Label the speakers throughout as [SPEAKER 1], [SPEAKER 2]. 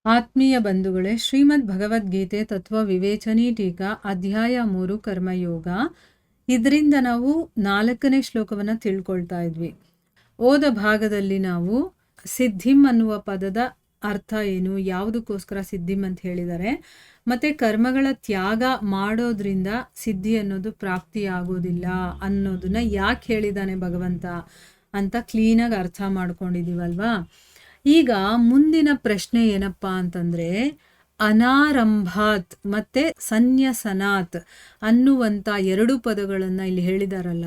[SPEAKER 1] ಆತ್ಮೀಯ ಬಂಧುಗಳೇ, ಶ್ರೀಮದ್ ಭಗವದ್ಗೀತೆ ತತ್ವ ವಿವೇಚನಿ ಟೀಕಾ ಅಧ್ಯಾಯ 3 ಕರ್ಮಯೋಗ. ಇದರಿಂದ ನಾವು 4ನೇ ಶ್ಲೋಕವನ್ನು ತಿಳ್ಕೊಳ್ತಾ ಇದ್ವಿ. ಓದ ಭಾಗದಲ್ಲಿ ನಾವು ಸಿದ್ಧಿಂ ಅನ್ನುವ ಪದದ ಅರ್ಥ ಏನು, ಯಾವುದಕ್ಕೋಸ್ಕರ ಸಿದ್ಧಿಂ ಅಂತ ಹೇಳಿದ್ದಾರೆ, ಮತ್ತೆ ಕರ್ಮಗಳ ತ್ಯಾಗ ಮಾಡೋದ್ರಿಂದ ಸಿದ್ಧಿ ಅನ್ನೋದು ಪ್ರಾಪ್ತಿಯಾಗೋದಿಲ್ಲ ಅನ್ನೋದನ್ನ ಯಾಕೆ ಹೇಳಿದಾನೆ ಭಗವಂತ ಅಂತ ಕ್ಲೀನಾಗಿ ಅರ್ಥ ಮಾಡ್ಕೊಂಡಿದೀವಲ್ವಾ. ಈಗ ಮುಂದಿನ ಪ್ರಶ್ನೆ ಏನಪ್ಪಾ ಅಂತಂದ್ರೆ, ಅನಾರಂಭಾತ್ ಮತ್ತೆ ಸನ್ಯಸನಾತ್ ಅನ್ನುವಂಥ 2 ಪದಗಳನ್ನು ಇಲ್ಲಿ ಹೇಳಿದಾರಲ್ಲ,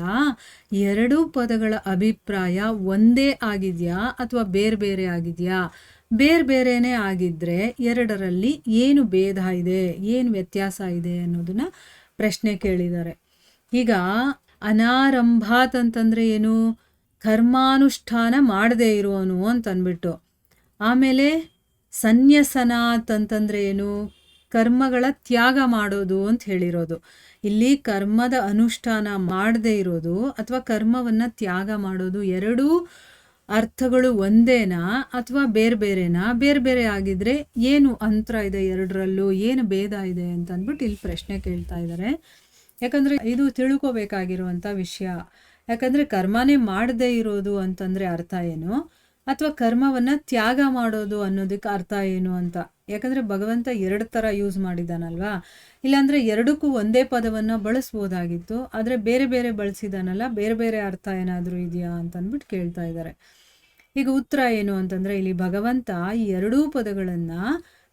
[SPEAKER 1] 2 ಪದಗಳ ಅಭಿಪ್ರಾಯ ಒಂದೇ ಆಗಿದೆಯಾ ಅಥವಾ ಬೇರೆ ಬೇರೆ ಆಗಿದೆಯಾ? ಬೇರೆ ಬೇರೆನೇ ಆಗಿದ್ರೆ ಎರಡರಲ್ಲಿ ಏನು ಭೇದ ಇದೆ, ಏನು ವ್ಯತ್ಯಾಸ ಇದೆ ಅನ್ನೋದನ್ನ ಪ್ರಶ್ನೆ ಕೇಳಿದ್ದಾರೆ. ಈಗ ಅನಾರಂಭಾತ್ ಅಂತಂದ್ರೆ ಏನು? ಕರ್ಮಾನುಷ್ಠಾನ ಮಾಡದೇ ಇರುವನು ಅಂತ ಅಂದ್ಬಿಟ್ಟು. ಆಮೇಲೆ ಸನ್ಯಸನಾತ್ ಅಂತಂದ್ರೆ ಏನು? ಕರ್ಮಗಳ ತ್ಯಾಗ ಮಾಡೋದು ಅಂತ ಹೇಳಿರೋದು. ಇಲ್ಲಿ ಕರ್ಮದ ಅನುಷ್ಠಾನ ಮಾಡದೇ ಇರೋದು ಅಥವಾ ಕರ್ಮವನ್ನ ತ್ಯಾಗ ಮಾಡೋದು, ಎರಡೂ ಅರ್ಥಗಳು ಒಂದೇನಾ ಅಥವಾ ಬೇರೆ ಬೇರೆನಾ? ಬೇರೆ ಬೇರೆ ಆಗಿದ್ರೆ ಏನು ಅಂತರ ಇದೆ ಎರಡರಲ್ಲೂ, ಏನು ಭೇದ ಇದೆ ಅಂತ ಅಂದ್ಬಿಟ್ಟು ಇಲ್ಲಿ ಪ್ರಶ್ನೆ ಕೇಳ್ತಾ ಇದ್ದಾರೆ. ಯಾಕಂದ್ರೆ ಇದು ತಿಳ್ಕೋಬೇಕಾಗಿರುವಂಥ ವಿಷಯ. ಯಾಕಂದ್ರೆ ಕರ್ಮನೇ ಮಾಡದೇ ಇರೋದು ಅಂತಂದ್ರೆ ಅರ್ಥ ಏನು, ಅಥವಾ ಕರ್ಮವನ್ನ ತ್ಯಾಗ ಮಾಡೋದು ಅನ್ನೋದಕ್ಕೆ ಅರ್ಥ ಏನು ಅಂತ. ಯಾಕಂದ್ರೆ ಭಗವಂತ 2 ಥರ ಯೂಸ್ ಮಾಡಿದಾನಲ್ವಾ. ಇಲ್ಲಾಂದ್ರೆ ಎರಡಕ್ಕೂ ಒಂದೇ ಪದವನ್ನ ಬಳಸ್ಬೋದಾಗಿತ್ತು, ಆದ್ರೆ ಬೇರೆ ಬೇರೆ ಬಳಸಿದಾನಲ್ಲ, ಬೇರೆ ಬೇರೆ ಅರ್ಥ ಏನಾದರೂ ಇದೆಯಾ ಅಂತ ಅಂದ್ಬಿಟ್ಟು ಕೇಳ್ತಾ ಇದ್ದಾರೆ. ಈಗ ಉತ್ತರ ಏನು ಅಂತಂದ್ರೆ, ಇಲ್ಲಿ ಭಗವಂತ ಈ 2 ಪದಗಳನ್ನ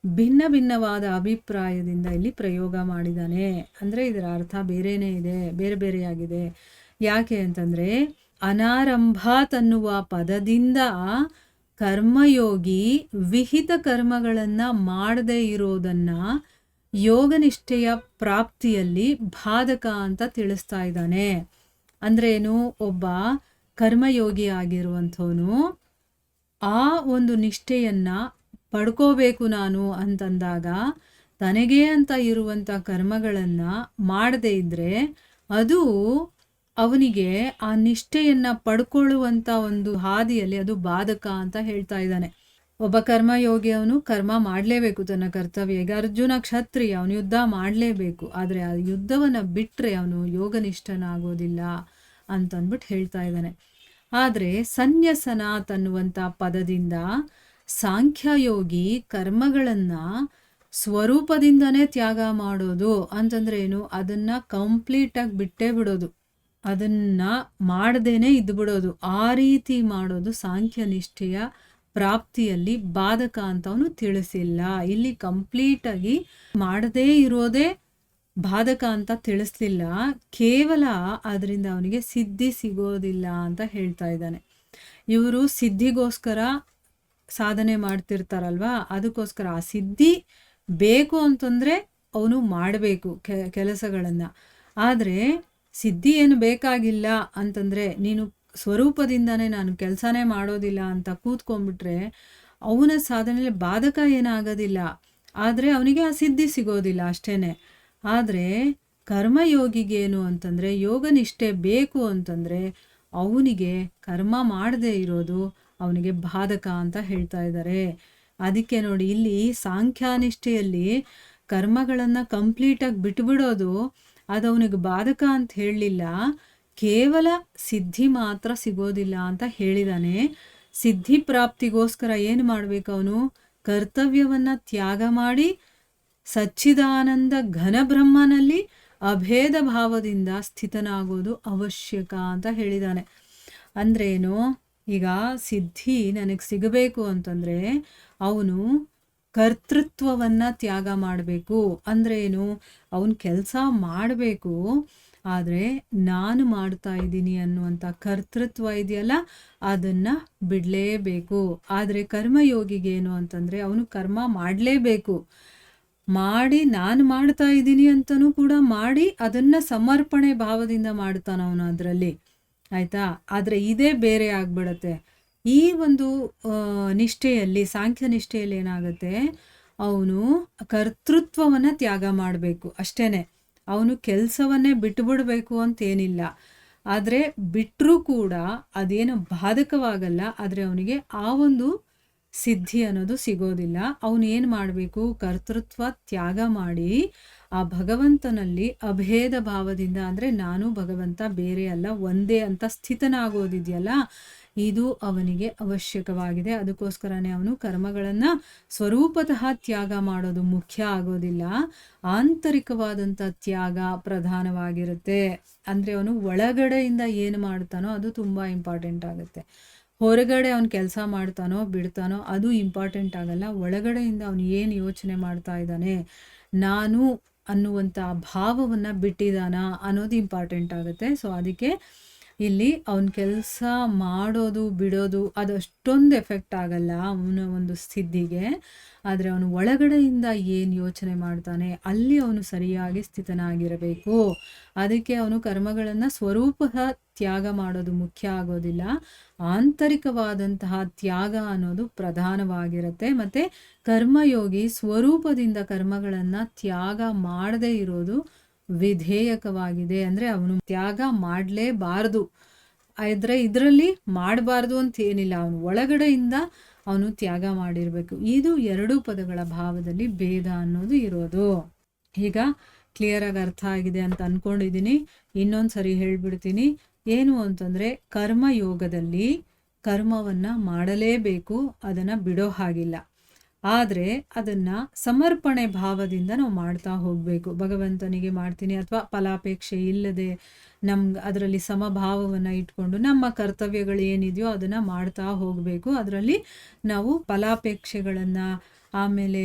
[SPEAKER 1] ಭಿನ್ನ ಭಿನ್ನವಾದ ಅಭಿಪ್ರಾಯದಿಂದ ಇಲ್ಲಿ ಪ್ರಯೋಗ ಮಾಡಿದಾನೆ. ಅಂದ್ರೆ ಇದರ ಅರ್ಥ ಬೇರೆನೇ ಇದೆ, ಬೇರೆ ಬೇರೆಯಾಗಿದೆ. ಯಾಕೆ ಅಂತಂದ್ರೆ, ಅನಾರಂಭಾತ್ ಅನ್ನುವ ಪದದಿಂದ ಕರ್ಮಯೋಗಿ ವಿಹಿತ ಕರ್ಮಗಳನ್ನು ಮಾಡದೇ ಇರೋದನ್ನ ಯೋಗನಿಷ್ಠೆಯ ಪ್ರಾಪ್ತಿಯಲ್ಲಿ ಬಾಧಕ ಅಂತ ತಿಳಿಸ್ತಾ ಇದ್ದಾನೆ. ಅಂದ್ರೆ ಏನು? ಒಬ್ಬ ಕರ್ಮಯೋಗಿ ಆಗಿರುವಂಥವನು ಆ ಒಂದು ನಿಷ್ಠೆಯನ್ನ ಪಡ್ಕೋಬೇಕು ನಾನು ಅಂತಂದಾಗ ತನಗೇ ಅಂತ ಇರುವಂಥ ಕರ್ಮಗಳನ್ನ ಮಾಡದೇ ಇದ್ರೆ ಅದು ಅವನಿಗೆ ಆ ನಿಷ್ಠೆಯನ್ನ ಪಡ್ಕೊಳ್ಳುವಂಥ ಒಂದು ಹಾದಿಯಲ್ಲಿ ಅದು ಬಾಧಕ ಅಂತ ಹೇಳ್ತಾ ಇದ್ದಾನೆ. ಒಬ್ಬ ಕರ್ಮಯೋಗಿ ಅವನು ಕರ್ಮ ಮಾಡಲೇಬೇಕು, ತನ್ನ ಕರ್ತವ್ಯ. ಈಗ ಅರ್ಜುನ ಕ್ಷತ್ರಿಯ, ಅವನು ಯುದ್ಧ ಮಾಡಲೇಬೇಕು, ಆದರೆ ಆ ಯುದ್ಧವನ್ನು ಬಿಟ್ಟರೆ ಅವನು ಯೋಗನಿಷ್ಠನಾಗೋದಿಲ್ಲ ಅಂತಂದ್ಬಿಟ್ಟು ಹೇಳ್ತಾ ಇದ್ದಾನೆ. ಆದರೆ ಸನ್ಯಸನಾತ್ ಅನ್ನುವಂಥ ಪದದಿಂದ ಸಾಂಖ್ಯಯೋಗಿ ಕರ್ಮಗಳನ್ನು ಸ್ವರೂಪದಿಂದನೇ ತ್ಯಾಗ ಮಾಡೋದು ಅಂತಂದ್ರೆ ಏನು? ಅದನ್ನ ಕಂಪ್ಲೀಟಾಗಿ ಬಿಟ್ಟೇ ಬಿಡೋದು, ಅದನ್ನ ಮಾಡದೇನೆ ಇದ್ದು ಬಿಡೋದು. ಆ ರೀತಿ ಮಾಡೋದು ಸಾಂಖ್ಯ ನಿಷ್ಠೆಯ ಪ್ರಾಪ್ತಿಯಲ್ಲಿ ಬಾಧಕ ಅಂತ ಅವನು ತಿಳಿಸಿಲ್ಲ. ಇಲ್ಲಿ ಕಂಪ್ಲೀಟಾಗಿ ಮಾಡದೇ ಇರೋದೇ ಬಾಧಕ ಅಂತ ತಿಳಿಸ್ಲಿಲ್ಲ, ಕೇವಲ ಅದರಿಂದ ಅವನಿಗೆ ಸಿದ್ಧಿ ಸಿಗೋದಿಲ್ಲ ಅಂತ ಹೇಳ್ತಾ ಇದ್ದಾನೆ. ಇವರು ಸಿದ್ಧಿಗೋಸ್ಕರ ಸಾಧನೆ ಮಾಡ್ತಿರ್ತಾರಲ್ವಾ, ಅದಕ್ಕೋಸ್ಕರ ಆ ಸಿದ್ಧಿ ಬೇಕು ಅಂತಂದ್ರೆ ಅವನು ಮಾಡಬೇಕು ಕೆಲಸಗಳನ್ನ. ಆದರೆ ಸಿದ್ಧಿ ಏನು ಬೇಕಾಗಿಲ್ಲ ಅಂತಂದ್ರೆ, ನೀನು ಸ್ವರೂಪದಿಂದಾನೇ ನಾನು ಕೆಲಸನೇ ಮಾಡೋದಿಲ್ಲ ಅಂತ ಕೂತ್ಕೊಂಡ್ಬಿಟ್ರೆ ಅವನ ಸಾಧನೆಯಲ್ಲಿ ಬಾಧಕ ಏನಾಗೋದಿಲ್ಲ, ಆದರೆ ಅವನಿಗೆ ಆ ಸಿದ್ಧಿ ಸಿಗೋದಿಲ್ಲ ಅಷ್ಟೇನೆ. ಆದರೆ ಕರ್ಮಯೋಗಿಗೇನು ಅಂತಂದರೆ, ಯೋಗನಿಷ್ಠೆ ಬೇಕು ಅಂತಂದರೆ ಅವನಿಗೆ ಕರ್ಮ ಮಾಡದೇ ಇರೋದು ಅವನಿಗೆ ಬಾಧಕ ಅಂತ ಹೇಳ್ತಾ ಇದ್ದಾರೆ. ಅದಕ್ಕೆ ನೋಡಿ, ಇಲ್ಲಿ ಸಾಂಖ್ಯಾನಿಷ್ಠೆಯಲ್ಲಿ ಕರ್ಮಗಳನ್ನು ಕಂಪ್ಲೀಟಾಗಿ ಬಿಟ್ಬಿಡೋದು ಅದು ಅವನಿಗೆ ಬಾಧಕ ಅಂತ ಹೇಳಲಿಲ್ಲ, ಕೇವಲ ಸಿದ್ಧಿ ಮಾತ್ರ ಸಿಗೋದಿಲ್ಲ ಅಂತ ಹೇಳಿದಾನೆ. ಸಿದ್ಧಿ ಪ್ರಾಪ್ತಿಗೋಸ್ಕರ ಏನು ಮಾಡಬೇಕು? ಅವನು ಕರ್ತವ್ಯವನ್ನು ತ್ಯಾಗ ಮಾಡಿ ಸಚ್ಚಿದಾನಂದ ಘನ ಬ್ರಹ್ಮನಲ್ಲಿ ಅಭೇದ ಭಾವದಿಂದ ಸ್ಥಿತನಾಗೋದು ಅವಶ್ಯಕ ಅಂತ ಹೇಳಿದಾನೆ. ಅಂದ್ರೇನು? ಈಗ ಸಿದ್ಧಿ ನನಗೆ ಸಿಗಬೇಕು ಅಂತಂದರೆ ಅವನು ಕರ್ತೃತ್ವವನ್ನು ತ್ಯಾಗ ಮಾಡಬೇಕು. ಅಂದ್ರೆ ಏನು? ಅವನು ಕೆಲಸ ಮಾಡಬೇಕು, ಆದರೆ ನಾನು ಮಾಡ್ತಾ ಇದ್ದೀನಿ ಅನ್ನುವಂಥ ಕರ್ತೃತ್ವ ಇದೆಯಲ್ಲ, ಅದನ್ನು ಬಿಡಲೇಬೇಕು. ಆದರೆ ಕರ್ಮಯೋಗಿಗೇನು ಅಂತಂದರೆ, ಅವನು ಕರ್ಮ ಮಾಡಲೇಬೇಕು, ಮಾಡಿ ನಾನು ಮಾಡ್ತಾ ಇದ್ದೀನಿ ಅಂತಲೂ ಕೂಡ ಮಾಡಿ ಅದನ್ನು ಸಮರ್ಪಣೆ ಭಾವದಿಂದ ಮಾಡ್ತಾನೆ ಅವನು ಅದರಲ್ಲಿ, ಆಯಿತಾ? ಆದರೆ ಇದೇ ಬೇರೆ ಆಗ್ಬಿಡತ್ತೆ. ಈ ಒಂದು ನಿಷ್ಠೆಯಲ್ಲಿ, ಸಾಂಖ್ಯ ನಿಷ್ಠೆಯಲ್ಲಿ ಏನಾಗುತ್ತೆ, ಅವನು ಕರ್ತೃತ್ವವನ್ನು ತ್ಯಾಗ ಮಾಡಬೇಕು ಅಷ್ಟೇನೆ. ಅವನು ಕೆಲಸವನ್ನೇ ಬಿಟ್ಟುಬಿಡಬೇಕು ಅಂತೇನಿಲ್ಲ, ಆದರೆ ಬಿಟ್ಟರೂ ಕೂಡ ಅದೇನು ಬಾಧಕವಾಗಲ್ಲ. ಆದರೆ ಅವನಿಗೆ ಆ ಒಂದು ಸಿದ್ಧಿ ಅನ್ನೋದು ಸಿಗೋದಿಲ್ಲ. ಅವನು ಏನು ಮಾಡಬೇಕು, ಕರ್ತೃತ್ವ ತ್ಯಾಗ ಮಾಡಿ ಆ ಭಗವಂತನಲ್ಲಿ ಅಭೇದ ಭಾವದಿಂದ, ಅಂದರೆ ನಾನು ಭಗವಂತ ಬೇರೆ ಅಲ್ಲ, ಒಂದೇ ಅಂತ ಸ್ಥಿತನಾಗೋದಿದೆಯಲ್ಲ, ಇದು ಅವನಿಗೆ ಅವಶ್ಯಕವಾಗಿದೆ. ಅದಕ್ಕೋಸ್ಕರನೇ ಅವನು ಕರ್ಮಗಳನ್ನು ಸ್ವರೂಪತಃ ತ್ಯಾಗ ಮಾಡೋದು ಮುಖ್ಯ ಆಗೋದಿಲ್ಲ, ಆಂತರಿಕವಾದಂಥ ತ್ಯಾಗ ಪ್ರಧಾನವಾಗಿರುತ್ತೆ. ಅಂದರೆ ಅವನು ಒಳಗಡೆಯಿಂದ ಏನು ಮಾಡ್ತಾನೋ ಅದು ತುಂಬ ಇಂಪಾರ್ಟೆಂಟ್ ಆಗುತ್ತೆ. ಹೊರಗಡೆ ಅವನು ಕೆಲಸ ಮಾಡ್ತಾನೋ ಬಿಡ್ತಾನೋ ಅದು ಇಂಪಾರ್ಟೆಂಟ್ ಆಗಲ್ಲ. ಒಳಗಡೆಯಿಂದ ಅವನು ಏನು ಯೋಚನೆ ಮಾಡ್ತಾ ಇದ್ದಾನೆ, ನಾನು ಅನ್ನುವಂಥ ಭಾವವನ್ನು ಬಿಟ್ಟಿದ್ದಾನ ಅನ್ನೋದು ಇಂಪಾರ್ಟೆಂಟ್ ಆಗುತ್ತೆ. ಸೊ ಅದಕ್ಕೆ ಇಲ್ಲಿ ಅವನ ಕೆಲಸ ಮಾಡೋದು ಬಿಡೋದು ಅದು ಅಷ್ಟೊಂದು ಎಫೆಕ್ಟ್ ಆಗಲ್ಲ ಅವನ ಒಂದು ಸಿದ್ಧಿಗೆ. ಆದರೆ ಅವನು ಒಳಗಡೆಯಿಂದ ಏನು ಯೋಚನೆ ಮಾಡ್ತಾನೆ ಅಲ್ಲಿ ಅವನು ಸರಿಯಾಗಿ ಸ್ಥಿತನಾಗಿರಬೇಕು. ಅದಕ್ಕೆ ಅವನು ಕರ್ಮಗಳನ್ನು ಸ್ವರೂಪ ತ್ಯಾಗ ಮಾಡೋದು ಮುಖ್ಯ ಆಗೋದಿಲ್ಲ, ಆಂತರಿಕವಾದಂತಹ ತ್ಯಾಗ ಅನ್ನೋದು ಪ್ರಧಾನವಾಗಿರುತ್ತೆ. ಮತ್ತು ಕರ್ಮಯೋಗಿ ಸ್ವರೂಪದಿಂದ ಕರ್ಮಗಳನ್ನು ತ್ಯಾಗ ಮಾಡದೇ ಇರೋದು ವಿಧೇಯಕವಾಗಿದೆ. ಅಂದರೆ ಅವನು ತ್ಯಾಗ ಮಾಡಲೇಬಾರ್ದು, ಆದರೆ ಇದರಲ್ಲಿ ಮಾಡಬಾರ್ದು ಅಂತ ಏನಿಲ್ಲ, ಅವನು ಒಳಗಡೆಯಿಂದ ಅವನು ತ್ಯಾಗ ಮಾಡಿರಬೇಕು. ಇದು ಎರಡೂ ಪದಗಳ ಭಾವದಲ್ಲಿ ಭೇದ ಅನ್ನೋದು ಇರೋದು. ಈಗ ಕ್ಲಿಯರಾಗಿ ಅರ್ಥ ಆಗಿದೆ ಅಂತ ಅಂದ್ಕೊಂಡಿದ್ದೀನಿ. ಇನ್ನೊಂದು ಸರಿ ಹೇಳ್ಬಿಡ್ತೀನಿ. ಏನು ಅಂತಂದರೆ, ಕರ್ಮಯೋಗದಲ್ಲಿ ಕರ್ಮವನ್ನು ಮಾಡಲೇಬೇಕು, ಅದನ್ನು ಬಿಡೋ ಹಾಗಿಲ್ಲ. ಆದರೆ ಅದನ್ನು ಸಮರ್ಪಣೆ ಭಾವದಿಂದ ನಾವು ಮಾಡ್ತಾ ಹೋಗಬೇಕು. ಭಗವಂತನಿಗೆ ಮಾಡ್ತೀನಿ ಅಥವಾ ಫಲಾಪೇಕ್ಷೆ ಇಲ್ಲದೆ ನಮ್ಗೆ ಅದರಲ್ಲಿ ಸಮಭಾವವನ್ನು ಇಟ್ಕೊಂಡು ನಮ್ಮ ಕರ್ತವ್ಯಗಳು ಏನಿದೆಯೋ ಅದನ್ನು ಮಾಡ್ತಾ ಹೋಗಬೇಕು. ಅದರಲ್ಲಿ ನಾವು ಫಲಾಪೇಕ್ಷೆಗಳನ್ನು, ಆಮೇಲೆ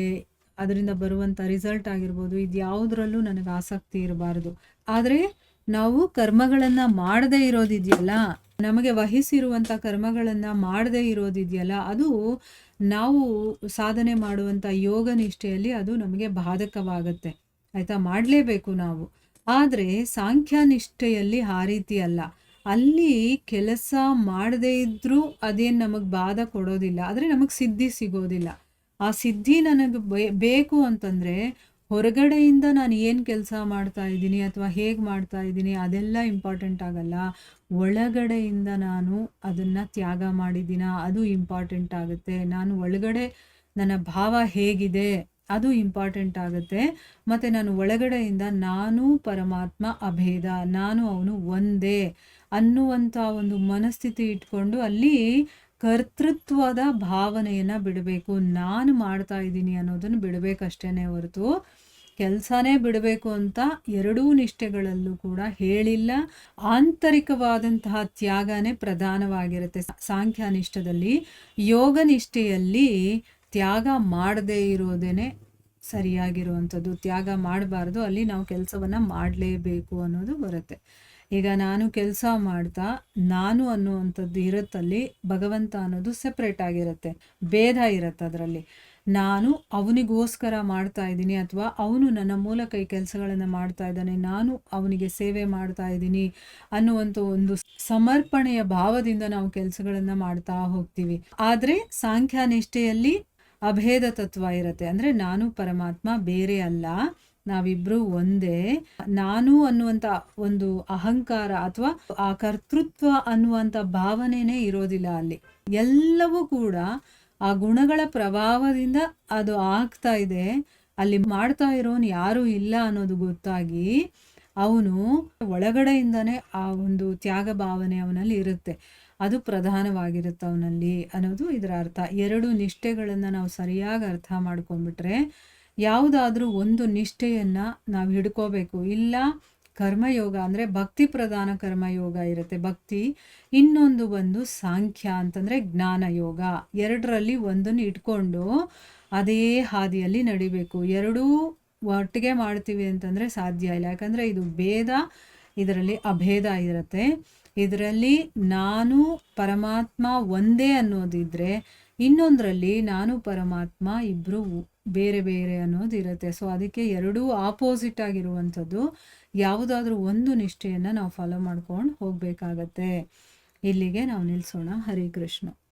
[SPEAKER 1] ಅದರಿಂದ ಬರುವಂಥ ರಿಸಲ್ಟ್ ಆಗಿರ್ಬೋದು, ಇದು ಯಾವುದರಲ್ಲೂ ನನಗೆ ಆಸಕ್ತಿ ಇರಬಾರ್ದು. ಆದರೆ ನಾವು ಕರ್ಮಗಳನ್ನು ಮಾಡದೇ ಇರೋದಿದೆಯಲ್ಲ, ನಮಗೆ ವಹಿಸಿರುವಂಥ ಕರ್ಮಗಳನ್ನು ಮಾಡದೇ ಇರೋದಿದೆಯಲ್ಲ, ಅದು ನಾವು ಸಾಧನೆ ಮಾಡುವಂಥ ಯೋಗ ನಿಷ್ಠೆಯಲ್ಲಿ ಅದು ನಮಗೆ ಬಾಧಕವಾಗುತ್ತೆ. ಆಯಿತಾ, ಮಾಡಲೇಬೇಕು ನಾವು. ಆದರೆ ಸಾಂಖ್ಯ ನಿಷ್ಠೆಯಲ್ಲಿ ಆ ರೀತಿ ಅಲ್ಲ. ಅಲ್ಲಿ ಕೆಲಸ ಮಾಡದೇ ಇದ್ದರೂ ಅದೇನು ನಮಗೆ ಬಾಧ ಕೊಡೋದಿಲ್ಲ, ಆದರೆ ನಮಗೆ ಸಿದ್ಧಿ ಸಿಗೋದಿಲ್ಲ. ಆ ಸಿದ್ಧಿ ನನಗೆ ಬೇಕು ಅಂತಂದರೆ ಹೊರಗಡೆಯಿಂದ ನಾನು ಏನು ಕೆಲಸ ಮಾಡ್ತಾ ಇದ್ದೀನಿ ಅಥವಾ ಹೇಗೆ ಮಾಡ್ತಾ ಇದ್ದೀನಿ ಅದೆಲ್ಲ ಇಂಪಾರ್ಟೆಂಟ್ ಆಗಲ್ಲ. ಒಳಗಡೆಯಿಂದ ನಾನು ಅದನ್ನು ತ್ಯಾಗ ಮಾಡಿದ್ದೀನ ಅದು ಇಂಪಾರ್ಟೆಂಟ್ ಆಗುತ್ತೆ. ನಾನು ಒಳಗಡೆ ನನ್ನ ಭಾವ ಹೇಗಿದೆ ಅದು ಇಂಪಾರ್ಟೆಂಟ್ ಆಗುತ್ತೆ. ಮತ್ತು ನಾನು ಒಳಗಡೆಯಿಂದ ನಾನು ಪರಮಾತ್ಮ ಅಭೇದ, ನಾನು ಅವನು ಒಂದೇ ಅನ್ನುವಂಥ ಒಂದು ಮನಸ್ಥಿತಿ ಇಟ್ಕೊಂಡು ಅಲ್ಲಿ ಕರ್ತೃತ್ವದ ಭಾವನೆಯನ್ನು ಬಿಡಬೇಕು. ನಾನು ಮಾಡ್ತಾ ಇದ್ದೀನಿ ಅನ್ನೋದನ್ನು ಬಿಡಬೇಕಷ್ಟೇ ಹೊರತು ಕೆಲಸನೇ ಬಿಡಬೇಕು ಅಂತ ಎರಡೂ ನಿಷ್ಠೆಗಳಲ್ಲೂ ಕೂಡ ಹೇಳಿಲ್ಲ. ಆಂತರಿಕವಾದಂತಹ ತ್ಯಾಗನೇ ಪ್ರಧಾನವಾಗಿರುತ್ತೆ ಸಾಂಖ್ಯ ನಿಷ್ಠದಲ್ಲಿ. ಯೋಗ ನಿಷ್ಠೆಯಲ್ಲಿ ತ್ಯಾಗ ಮಾಡದೇ ಇರೋದೇನೆ ಸರಿಯಾಗಿರುವಂಥದ್ದು. ತ್ಯಾಗ ಮಾಡಬಾರ್ದು, ಅಲ್ಲಿ ನಾವು ಕೆಲಸವನ್ನು ಮಾಡಲೇಬೇಕು ಅನ್ನೋದು ಬರುತ್ತೆ. ಈಗ ನಾನು ಕೆಲಸ ಮಾಡ್ತಾ ನಾನು ಅನ್ನುವಂಥದ್ದು ಇರುತ್ತಲ್ಲಿ, ಭಗವಂತ ಅನ್ನೋದು ಸೆಪ್ರೇಟ್ ಆಗಿರುತ್ತೆ, ಭೇದ ಇರುತ್ತೆ ಅದರಲ್ಲಿ. ನಾನು ಅವನಿಗೋಸ್ಕರ ಮಾಡ್ತಾ ಇದ್ದೀನಿ ಅಥವಾ ಅವನು ನನ್ನ ಮೂಲಕ ಈ ಕೆಲಸಗಳನ್ನು ಮಾಡ್ತಾ ಇದ್ದಾನೆ, ನಾನು ಅವನಿಗೆ ಸೇವೆ ಮಾಡ್ತಾ ಇದ್ದೀನಿ ಅನ್ನುವಂಥ ಒಂದು ಸಮರ್ಪಣೆಯ ಭಾವದಿಂದ ನಾವು ಕೆಲಸಗಳನ್ನು ಮಾಡ್ತಾ ಹೋಗ್ತೀವಿ. ಆದರೆ ಸಾಂಖ್ಯ ನಿಷ್ಠೆಯಲ್ಲಿ ಅಭೇದ ತತ್ವ ಇರುತ್ತೆ. ಅಂದರೆ ನಾನು ಪರಮಾತ್ಮ ಬೇರೆ ಅಲ್ಲ, ನಾವಿಬ್ರು ಒಂದೇ. ನಾನು ಅನ್ನುವಂಥ ಒಂದು ಅಹಂಕಾರ ಅಥವಾ ಆ ಕರ್ತೃತ್ವ ಅನ್ನುವಂಥ ಭಾವನೆನೇ ಇರೋದಿಲ್ಲ ಅಲ್ಲಿ. ಎಲ್ಲವೂ ಕೂಡ ಆ ಗುಣಗಳ ಪ್ರಭಾವದಿಂದ ಅದು ಆಗ್ತಾ ಇದೆ. ಅಲ್ಲಿ ಮಾಡ್ತಾ ಇರೋನು ಯಾರೂ ಇಲ್ಲ ಅನ್ನೋದು ಗೊತ್ತಾಗಿ ಅವನು ಒಳಗಡೆಯಿಂದನೇ ಆ ಒಂದು ತ್ಯಾಗ ಭಾವನೆ ಅವನಲ್ಲಿ ಇರುತ್ತೆ. ಅದು ಪ್ರಧಾನವಾಗಿರುತ್ತೆ ಅವನಲ್ಲಿ ಅನ್ನೋದು ಇದರ ಅರ್ಥ. ಎರಡು ನಿಷ್ಠೆಗಳನ್ನು ನಾವು ಸರಿಯಾಗಿ ಅರ್ಥ ಮಾಡ್ಕೊಂಡ್ಬಿಟ್ರೆ ಯಾವುದಾದ್ರೂ ಒಂದು ನಿಷ್ಠೆಯನ್ನು ನಾವು ಹಿಡ್ಕೋಬೇಕು. ಇಲ್ಲ ಕರ್ಮಯೋಗ ಅಂದರೆ ಭಕ್ತಿ ಪ್ರಧಾನ ಕರ್ಮಯೋಗ ಇರುತ್ತೆ, ಭಕ್ತಿ. ಇನ್ನೊಂದು ಬಂದು ಸಾಂಖ್ಯ ಅಂತಂದರೆ ಜ್ಞಾನಯೋಗ. ಎರಡರಲ್ಲಿ ಒಂದನ್ನು ಇಟ್ಕೊಂಡು ಅದೇ ಹಾದಿಯಲ್ಲಿ ನಡಿಬೇಕು. ಎರಡೂ ಒಟ್ಟಿಗೆ ಮಾಡ್ತೀವಿ ಅಂತಂದರೆ ಸಾಧ್ಯ ಇಲ್ಲ. ಯಾಕಂದರೆ ಇದು ಭೇದ, ಇದರಲ್ಲಿ ಅಭೇದ ಇರುತ್ತೆ. ಇದರಲ್ಲಿ ನಾನು ಪರಮಾತ್ಮ ಒಂದೇ ಅನ್ನೋದಿದ್ರೆ, ಇನ್ನೊಂದರಲ್ಲಿ ನಾನು ಪರಮಾತ್ಮ ಇಬ್ಬರು ಬೇರೆ ಬೇರೆ ಅನ್ನೋದು ಇರುತ್ತೆ. ಸೊ ಅದಕ್ಕೆ ಎರಡೂ ಆಪೋಸಿಟ್ ಆಗಿರುವಂಥದ್ದು. ಯಾವುದಾದ್ರೂ ಒಂದು ನಿಷ್ಠೆಯನ್ನು ನಾವು ಫಾಲೋ ಮಾಡ್ಕೊಂಡು ಹೋಗಬೇಕಾಗತ್ತೆ. ಇಲ್ಲಿಗೆ ನಾವು ನಿಲ್ಲಿಸೋಣ. ಹರೇ ಕೃಷ್ಣ.